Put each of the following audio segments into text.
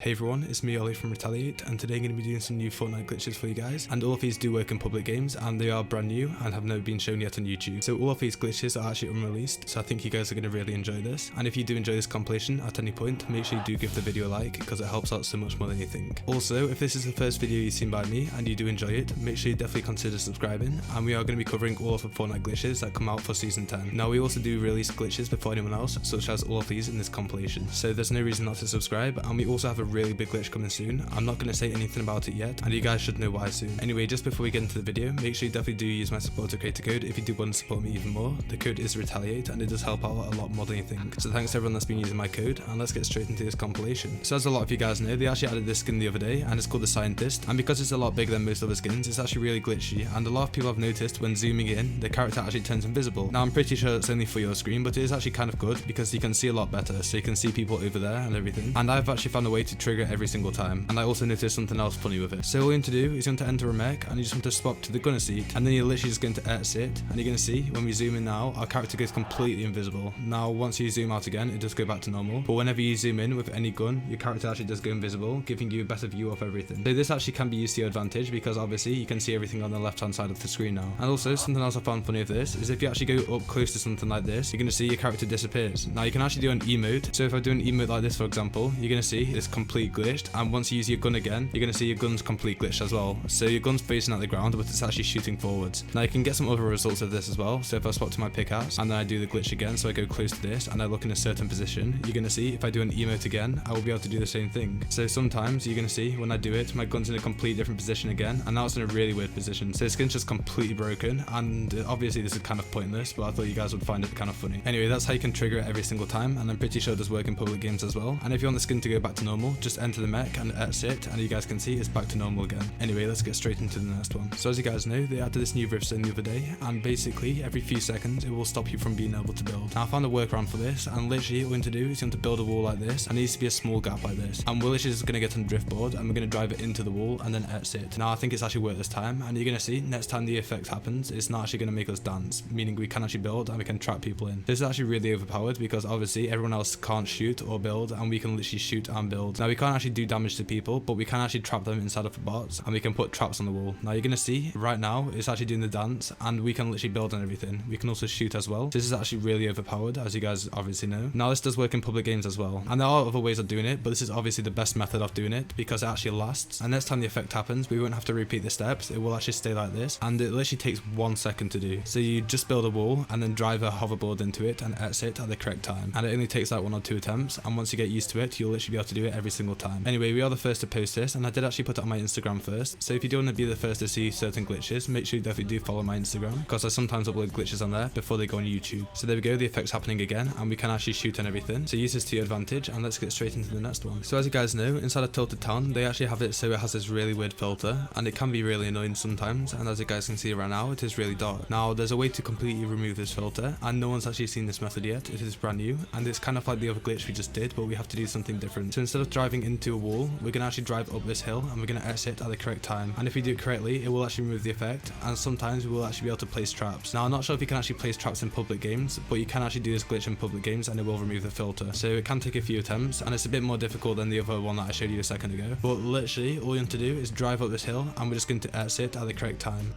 Hey everyone, it's me Ollie from Retaliate, and today I'm going to be doing some new Fortnite glitches for you guys, and all of these do work in public games and they are brand new and have never been shown yet on YouTube. So all of these glitches are actually unreleased, so I think you guys are going to really enjoy this. And if you do enjoy this compilation at any point, make sure you do give the video a like because it helps out so much more than you think. Also, if this is the first video you've seen by me and you do enjoy it, make sure you definitely consider subscribing, and we are going to be covering all of the Fortnite glitches that come out for season 10. Now we also do release glitches before anyone else, such as all of these in this compilation, so there's no reason not to subscribe. And we also have a really big glitch coming soon. I'm not going to say anything about it yet, and you guys should know why soon. Anyway, just before we get into the video, make sure you definitely do use my supporter creator code if you do want to support me even more. The code is Retaliate and it does help out a lot more than you think. So thanks to everyone that's been using my code, and let's get straight into this compilation. So as a lot of you guys know, they actually added this skin the other day and it's called the Scientist, and because it's a lot bigger than most other skins, it's actually really glitchy, and a lot of people have noticed when zooming in, the character actually turns invisible. Now I'm pretty sure it's only for your screen, but it is actually kind of good because you can see a lot better, so you can see people over there and everything. And I've actually found a way to trigger every single time, and I also noticed something else funny with it. So all you need to do is you want to enter a mech and you just want to swap to the gunner seat, and then you're literally just going to exit, and you're going to see when we zoom in now, our character goes completely invisible. Now once you zoom out again, it does go back to normal, but whenever you zoom in with any gun, your character actually does go invisible, giving you a better view of everything. So this actually can be used to your advantage because obviously you can see everything on the left hand side of the screen now. And also something else I found funny of this is if you actually go up close to something like this, you're going to see your character disappears. Now you can actually do an emote, so if I do an emote like this for example, you're going to see it's complete glitched, and once you use your gun again, you're going to see your gun's complete glitched as well. So your gun's facing at the ground, but it's actually shooting forwards. Now you can get some other results of this as well. So if I swap to my pickaxe and then I do the glitch again, so I go close to this and I look in a certain position, you're going to see if I do an emote again, I will be able to do the same thing. So sometimes you're going to see when I do it, my gun's in a complete different position again, and now it's in a really weird position. So the skin's just completely broken, and obviously this is kind of pointless, but I thought you guys would find it kind of funny. Anyway, that's how you can trigger it every single time, and I'm pretty sure it does work in public games as well. And if you want the skin to go back to normal, just enter the mech and exit, and you guys can see it's back to normal again. Anyway, let's get straight into the next one. So as you guys know, they added this new rift zone the other day, and basically every few seconds it will stop you from being able to build. Now I found a workaround for this, and literally all you need to do is you want to build a wall like this, and it needs to be a small gap like this, and we're literally just going to get on drift board and we're going to drive it into the wall and then exit. Now I think it's actually worked this time, and you're going to see next time the effect happens, it's not actually going to make us dance, meaning we can actually build and we can trap people in. This is actually really overpowered because obviously everyone else can't shoot or build, and we can literally shoot and build. Now we can't actually do damage to people, but we can actually trap them inside of the bots, and we can put traps on the wall. Now you're going to see right now it's actually doing the dance, and we can literally build and everything. We can also shoot as well. This is actually really overpowered, as you guys obviously know. Now this does work in public games as well, and there are other ways of doing it, but this is obviously the best method of doing it because it actually lasts, and next time the effect happens we won't have to repeat the steps. It will actually stay like this, and it literally takes 1 second to do. So you just build a wall and then drive a hoverboard into it and exit at the correct time, and it only takes like 1 or 2 attempts, and once you get used to it you'll literally be able to do it every single time. Anyway, we are the first to post this, and I did actually put it on my Instagram first, so if you do want to be the first to see certain glitches, make sure you definitely do follow my Instagram because I sometimes upload glitches on there before they go on YouTube. So there we go, the effect's happening again, and we can actually shoot and everything, so use this to your advantage, and let's get straight into the next one. So as you guys know, inside of Tilted Town they actually have it so it has this really weird filter, and it can be really annoying sometimes, and as you guys can see right now it is really dark. Now there's a way to completely remove this filter, and no one's actually seen this method yet. It is brand new, and it's kind of like the other glitch we just did, but we have to do something different. So instead of driving into a wall, we're going to actually drive up this hill, and we're going to exit at the correct time, and if we do it correctly it will actually remove the effect, and sometimes we will actually be able to place traps. Now I'm not sure if you can actually place traps in public games, but you can actually do this glitch in public games and it will remove the filter. So it can take a few attempts, and it's a bit more difficult than the other one that I showed you a second ago, but literally all you have to do is drive up this hill, and we're just going to exit at the correct time.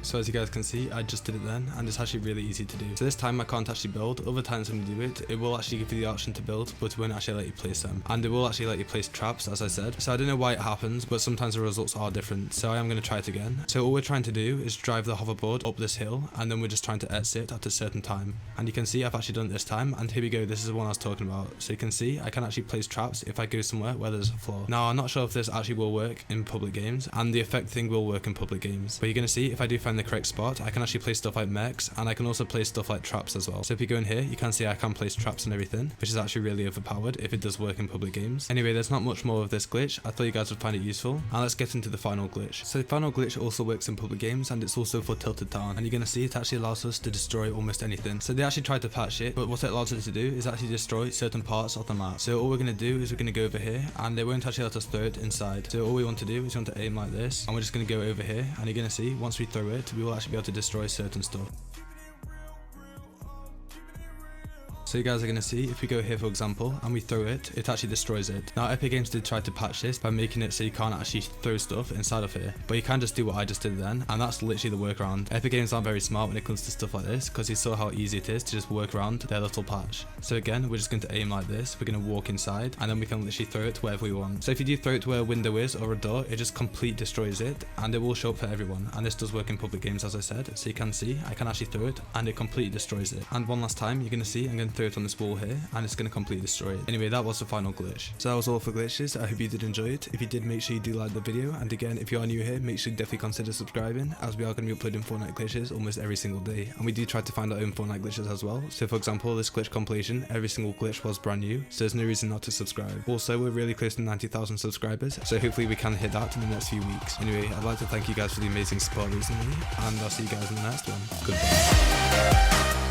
So as you guys can see, I just did it then, and it's actually really easy to do. So this time I can't actually build. Other times when you do it, it will actually give you the option to build, but it won't actually let you place them. And it will actually let you place traps, as I said. So I don't know why it happens, but sometimes the results are different. So I am going to try it again. So all we're trying to do is drive the hoverboard up this hill, and then we're just trying to exit at a certain time. And you can see I've actually done it this time, and here we go, this is the one I was talking about. So you can see I can actually place traps if I go somewhere where there's a floor. Now I'm not sure if this actually will work in public games, and the effect thing will work in public games, but you're going to see if I do find the correct spot, I can actually place stuff like mechs, and I can also place stuff like traps as well. So if you go in here, you can see I can place traps and everything, which is actually really overpowered if it does work in public games. Anyway, there's not much more of this glitch. I thought you guys would find it useful, and let's get into the final glitch. So the final glitch also works in public games, and it's also for Tilted Town, and you're going to see it actually allows us to destroy almost anything. So they actually tried to patch it, but what it allows us to do is actually destroy certain parts of the map. So all we're going to do is we're going to go over here, and they won't actually let us throw it inside. So all we want to do is we want to aim like this, and we're just going to go over here, and you're going to see once we throw it, we will actually be able to destroy certain stuff. So you guys are going to see, if we go here for example, and we throw it, it actually destroys it. Now Epic Games did try to patch this by making it so you can't actually throw stuff inside of here, but you can just do what I just did then, and that's literally the workaround. Epic Games aren't very smart when it comes to stuff like this, because he saw how easy it is to just work around their little patch. So again, we're just going to aim like this, we're going to walk inside, and then we can literally throw it wherever we want. So if you do throw it to where a window is or a door, it just completely destroys it, and it will show up for everyone. And this does work in public games, as I said, so you can see I can actually throw it and it completely destroys it. And one last time, you're going to see I'm going to throw it on this wall here and it's going to completely destroy it. Anyway, that was the final glitch. So that was all for glitches. I hope you did enjoy it. If you did, make sure you do like the video, and again, if you are new here, make sure you definitely consider subscribing, as we are going to be uploading Fortnite glitches almost every single day, and we do try to find our own Fortnite glitches as well. So for example, this glitch compilation, every single glitch was brand new, so there's no reason not to subscribe. Also, we're really close to 90,000 subscribers, so hopefully we can hit that in the next few weeks. Anyway, I'd like to thank you guys for the amazing support recently, and I'll see you guys in the next one. Goodbye.